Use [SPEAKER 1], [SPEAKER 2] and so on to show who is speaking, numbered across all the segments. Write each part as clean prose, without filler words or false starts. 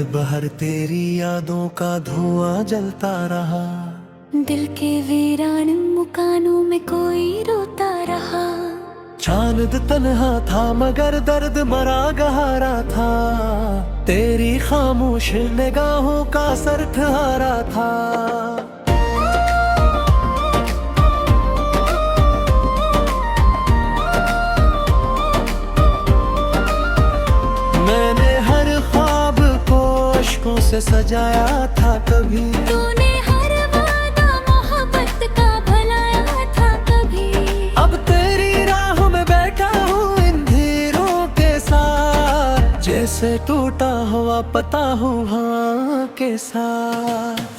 [SPEAKER 1] भर तेरी यादों का धुआं जलता रहा।
[SPEAKER 2] दिल के वीरान मुकानों में कोई रोता रहा।
[SPEAKER 1] चांद तन्हा था मगर दर्द मरा गहरा था। तेरी खामोश निगाहों का सर ठहरा था। मैंने हर ख्वाब को अश्कों से सजाया था कभी।
[SPEAKER 2] तूने हर वादा मोहब्बत का भलाया था कभी।
[SPEAKER 1] अब तेरी राह में बैठा हूँ इन धीरों के साथ। जैसे टूटा हुआ पता हूँ हाँ के साथ।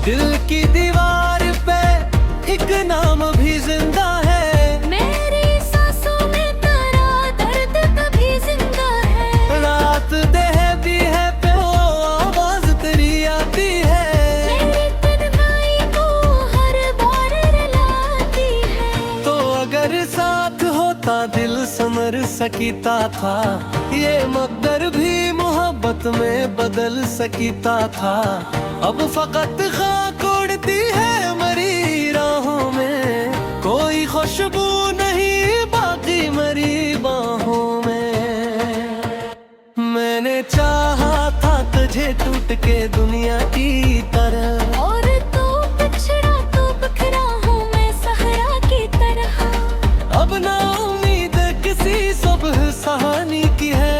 [SPEAKER 1] दिल की दीवार पे एक नाम भी जिंदा है।
[SPEAKER 2] मेरी सांसों में तेरा दर्द कभी जिंदा है।
[SPEAKER 1] रात दहती है पे आवाज तेरी आती है।
[SPEAKER 2] मेरी तन्हाई को हर बार रुलाती है।
[SPEAKER 1] तो अगर साथ होता दिल संवर सकता था। ये मकदर भी मोहब्बत में बदल सकता था। अब फकत खाक उड़ती है मरी राहों में। कोई खुशबू नहीं बाकी मरी बाहों में। मैंने चाहा था तुझे टूट के दुनिया की तरह।
[SPEAKER 2] और तू बिछड़ा तो बिखरा हूँ मैं सहरा की तरह।
[SPEAKER 1] अब ना उम्मीद किसी सुबह सहानी की है।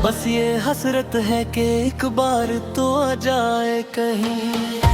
[SPEAKER 1] बस ये हसरत है कि एक बार तो आ जाए कहीं।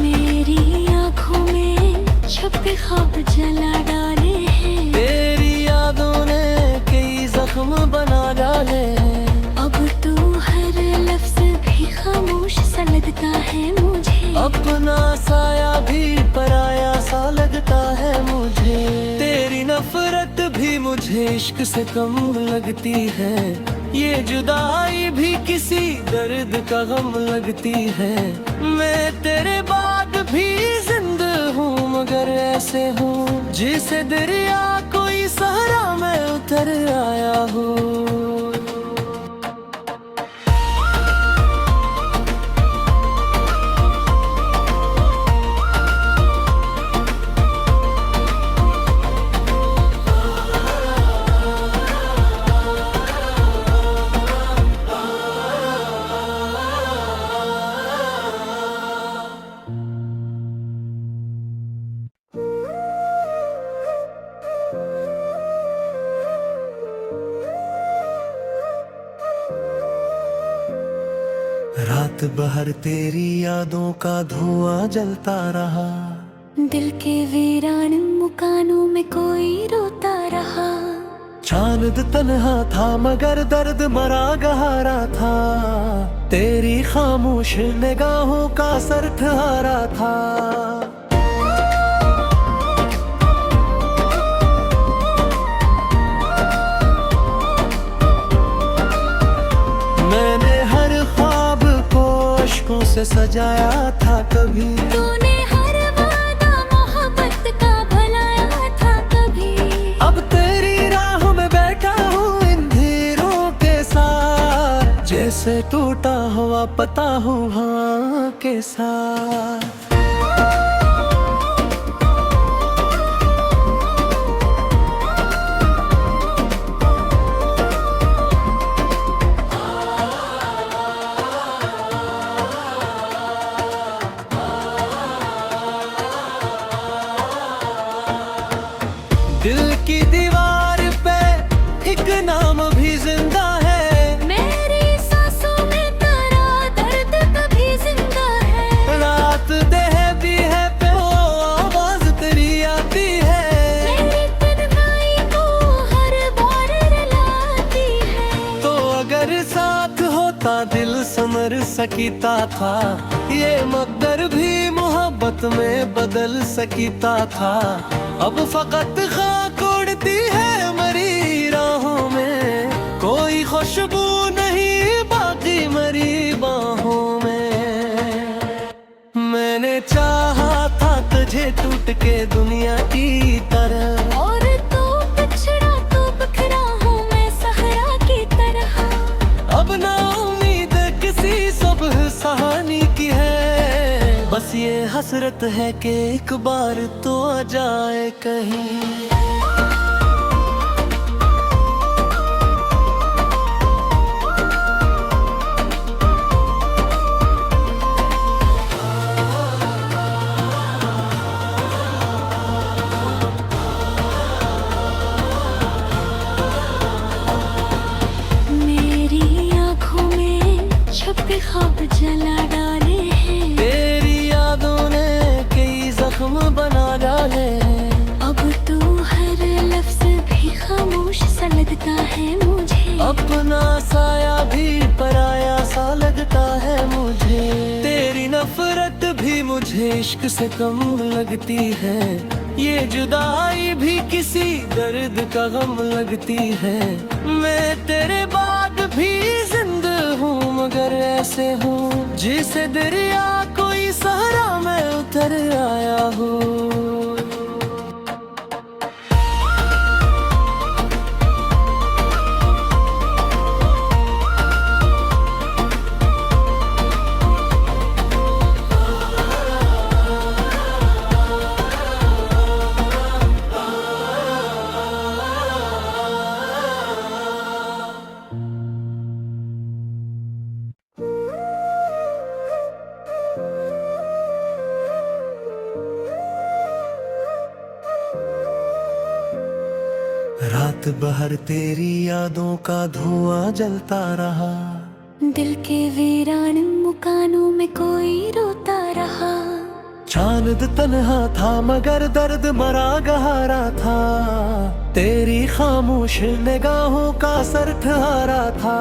[SPEAKER 2] मेरी आँखों में छुपे ख्वाब जला डाले हैं।
[SPEAKER 1] तेरी यादों ने कई जख्म बना डाले हैं।
[SPEAKER 2] अब तो हर लफ्ज भी खामोश सा लगता है मुझे।
[SPEAKER 1] अपना साया भी पराया सा लगता है मुझे। तेरी नफरत भी मुझे इश्क से कम लगती है। ये जुदाई भी किसी दर्द का गम लगती है। मैं तेरे बाद भी जिंदा हूँ मगर ऐसे हूँ जिसे दरिया कोई सहारा में उतर आया हूँ। रात भर तेरी यादों का धुआं जलता रहा।
[SPEAKER 2] दिल के वीरान मुकानों में कोई रोता रहा।
[SPEAKER 1] चांद तन्हा था मगर दर्द मरा गहरा था। तेरी खामोश निगाहों का सर ठहरा था। मैंने हर ख्वाब को अश्कों से सजाया था कभी।
[SPEAKER 2] तूने हर वादा मोहब्बत का भलाया था कभी।
[SPEAKER 1] अब तेरी राह में बैठा हूँ इन धीरों के साथ। जैसे टूटा हुआ पता हूँ हाँ के साथ। दिल की दीवार पे एक नाम भी जिंदा है।
[SPEAKER 2] मेरी सांसों में तेरा दर्द कभी जिंदा है।
[SPEAKER 1] रात दे समर सकता था, ये मकदर भी मोहब्बत में बदल सकता था। अब फकत खाक उड़ती है मरी राहों में, कोई खुशबू नहीं बाकी मरी बाहों में। मैंने चाहा था तुझे टूट के दुनिया की तरह,
[SPEAKER 2] और तू बिछड़ा तो बिखरा हूँ मैं सहरा की तरह।
[SPEAKER 1] अब ना उम्मीद किसी सुबह सहानी की है, बस ये हसरत है कि एक बार तो आ जाए कहीं।
[SPEAKER 2] छपे ख्वाब जला डाले हैं,
[SPEAKER 1] तेरी यादों ने कई जख्म बना डाले हैं।
[SPEAKER 2] अब तो हर लफ्ज भी खामोश सा लगता है मुझे,
[SPEAKER 1] अपना साया भी पराया सा लगता है मुझे। तेरी नफरत भी मुझे इश्क से कम लगती है, ये जुदाई भी किसी दर्द का गम लगती है। मैं तेरे बाद भी जिंदा हूँ मगर ऐसे हूँ जिसे दरिया कोई सहारा मैं उतर आया हूँ। रात भर तेरी यादों का धुआं जलता रहा,
[SPEAKER 2] दिल के वीरान मुकानों में कोई रोता रहा।
[SPEAKER 1] चांद तन्हा था मगर दर्द मरा गहरा था, तेरी खामोश निगाहों का सर ठहरा था।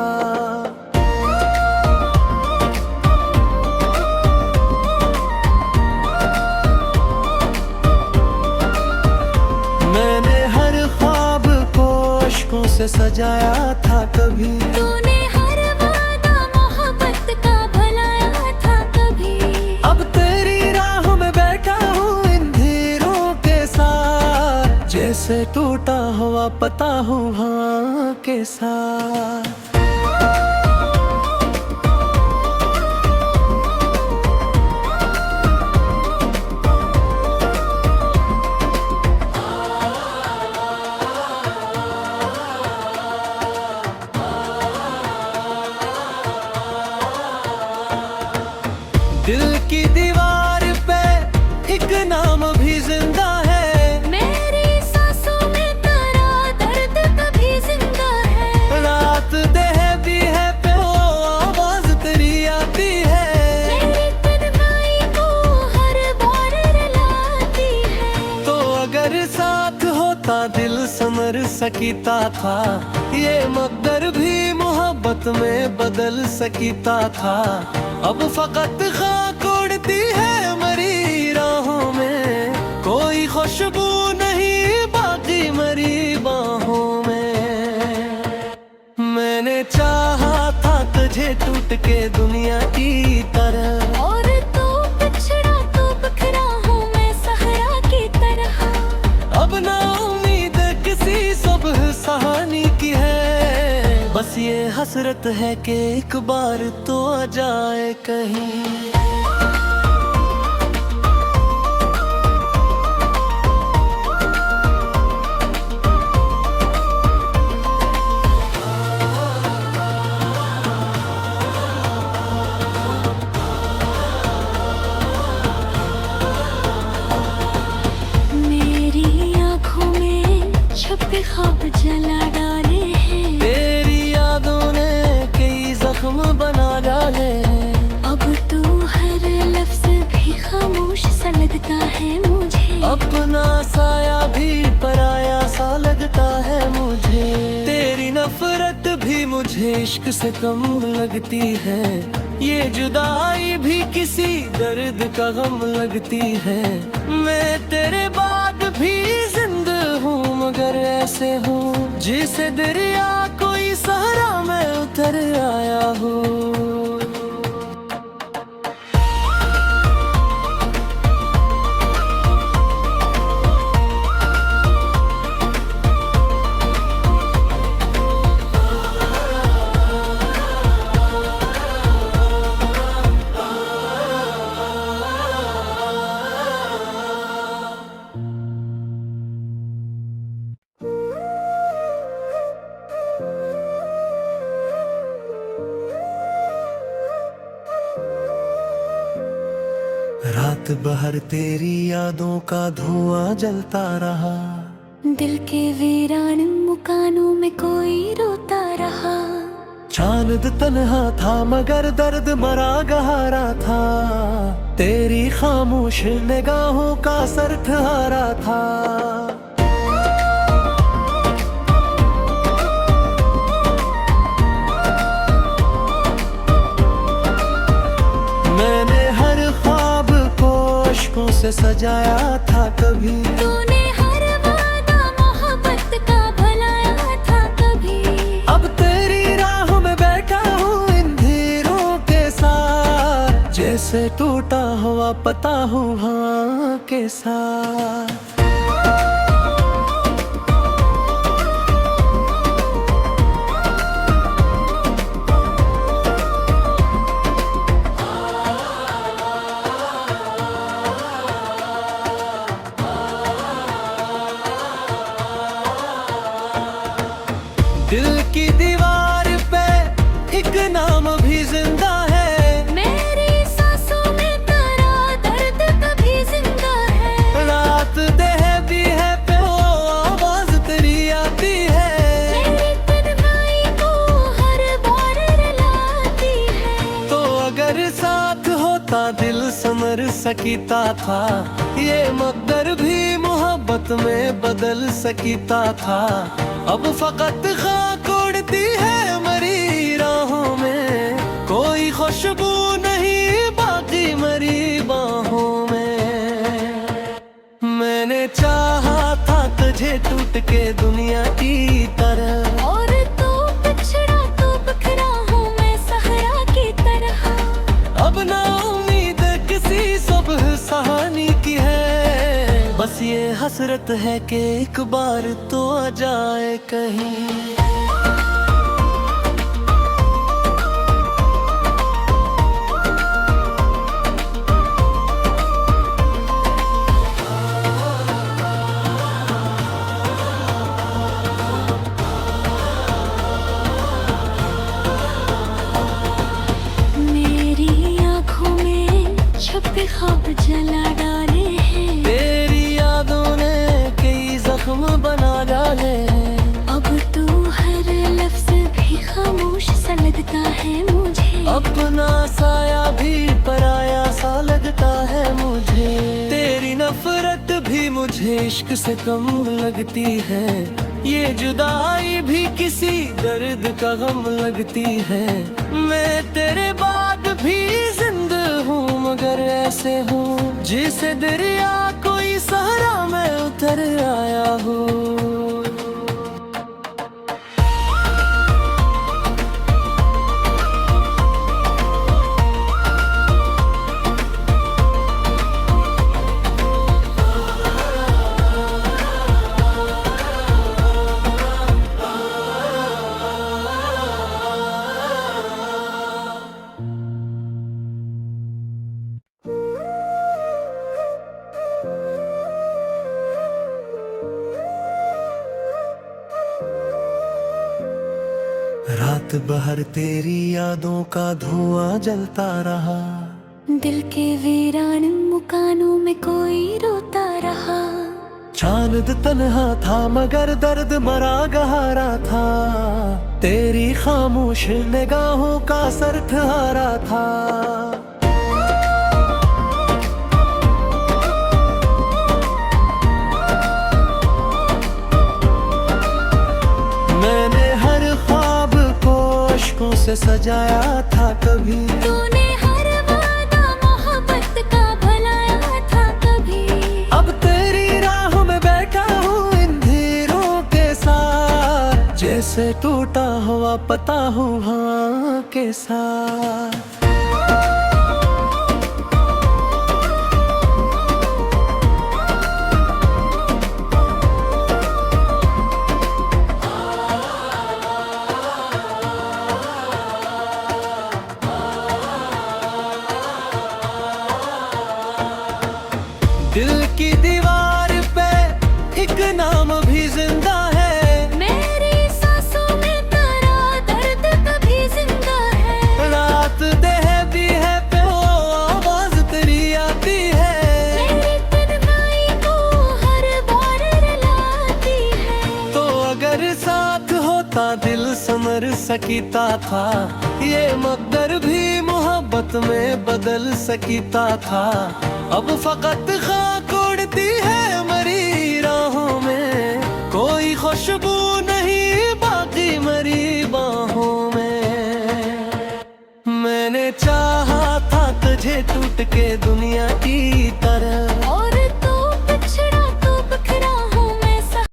[SPEAKER 1] मैंने हर ख्वाब को अश्कों से सजाया था, कभी
[SPEAKER 2] तूने हर वादा मोहब्बत का भलाया था कभी।
[SPEAKER 1] अब तेरी राह में बैठा हूँ इन धीरों के साथ, जैसे टूटा हुआ पता हूँ हाँ के साथ। दिल की दीवार पे एक नाम भी जिंदा है,
[SPEAKER 2] मेरी सांसों में तेरा दर्द कभी जिंदा है।
[SPEAKER 1] रात दहती है पे वो आवाज तेरी आती है,
[SPEAKER 2] मेरी तन्हाई को हर बार रुलाती है।
[SPEAKER 1] तो अगर साथ होता दिल समर सकता था, ये मकदर भी मोहब्बत में बदल सकता था। अब फकत खाक उड़ती है मरी राहों में, कोई खुशबू नहीं बाकी मरी बाहों में। मैंने चाहा था तुझे टूट के दुनिया की तरह,
[SPEAKER 2] और तू बिछड़ा तो बिखरा हूँ मैं सहरा की तरह।
[SPEAKER 1] अब ना उम्मीद किसी सुबह सहानी की है, बस ये हसरत है कि एक बार तो आ जाए कहीं।
[SPEAKER 2] मेरी आँखों में छपे ख्वाब जला डाले हैं,
[SPEAKER 1] तेरी यादों ने कई जख्म बना डाले हैं।
[SPEAKER 2] अब तो हर लफ्ज भी खामोश सा लगता है मुझे,
[SPEAKER 1] अपना साया भी पराया सा लगता है मुझे। तेरी नफरत भी मुझे इश्क से कम लगती है, ये जुदाई भी किसी दर्द का गम लगती है। मैं तेरे बाद भी जिंदा हूँ, मगर ऐसे हूँ जिसे दरिया कोई सहारा मैं उतर आया हूँ। रात भर तेरी यादों का धुआं जलता रहा,
[SPEAKER 2] दिल के वीरान मकानों में कोई रोता रहा।
[SPEAKER 1] चांद तन्हा था मगर दर्द मरा गहरा था, तेरी खामोश निगाहों का सर ठहरा था। मैंने हर ख्वाब को अश्कों से सजाया था, कभी
[SPEAKER 2] तूने हर वादा मोहब्बत का भलाया था कभी।
[SPEAKER 1] अब तेरी राह में बैठा हूँ इन धीरों के साथ, जैसे टूटा हुआ पता हूँ हाँ के साथ। दिल की दीवार पे एक नाम भी जिंदा है,
[SPEAKER 2] मेरी सांसों में तेरा दर्द कभी जिंदा है।
[SPEAKER 1] रात दहती है पे आवाज तेरी आती है,
[SPEAKER 2] मेरी तन्हाई को हर बार रुलाती है।
[SPEAKER 1] तो अगर साथ होता दिल संवर सकता था, ये मकदर भी मोहब्बत में बदल सकता था। अब फकत खाक उड़ती है मरी राहों में, कोई खुशबू नहीं बाकी मरी बाहों में। मैंने चाहा था तुझे टूट के दुनिया की तरह,
[SPEAKER 2] और तू बिछड़ा तो बिखरा हूँ मैं सहरा की तरह।
[SPEAKER 1] अब ना उम्मीद किसी सुबह सहानी की है, बस ये हसरत है कि एक बार तो आ जाए कहीं।
[SPEAKER 2] मेरी आँखों में छुपे ख्वाब जला डाले हैं,
[SPEAKER 1] तेरी यादों ने कई जख्म बना डाले हैं।
[SPEAKER 2] अब तू हर लफ्ज भी खामोश सा लगता है मुझे।
[SPEAKER 1] अपना साया भी पराया सा लगता है मुझे, तेरी नफरत भी मुझे इश्क से कम लगती है। ये जुदाई भी किसी दर्द का गम लगती है। मैं तेरे बाद भी जिंदा हूँ, मगर ऐसे हूँ जिसे दरिया कोई सहारा मैं उतर आया हूँ। रात भर तेरी यादों का धुआं जलता रहा,
[SPEAKER 2] दिल के वीरान मकानों में कोई रोता रहा।
[SPEAKER 1] चांद तन्हा था मगर दर्द मरा गहरा था, तेरी खामोश निगाहों का सर ठहरा था। मैंने हर ख्वाब को अश्कों से से सजाया था कभी।
[SPEAKER 2] तूने हर वादा मोहब्बत का भुलाया था कभी।
[SPEAKER 1] अब तेरी राह में बैठा हूँ इन धीरों के साथ, जैसे टूटा हुआ पता हूँ हवा के साथ। दिल की दीवार पे एक नाम भी जिंदा है,
[SPEAKER 2] मेरी सांसों में तेरा दर्द कभी जिंदा है।
[SPEAKER 1] रात दहती है पे वो आवाज तेरी आती है,
[SPEAKER 2] मेरी तन्हाई को हर बार रुलाती है।
[SPEAKER 1] तो अगर साथ होता दिल संवर सकता था, ये मकदर भी मोहब्बत में बदल सकता था। अब फकत खाक उड़ती है मरी राहों में, कोई खुशबू नहीं बाकी मरी बाहों में। मैंने चाहा था तुझे टूट के दुनिया की तरह,
[SPEAKER 2] और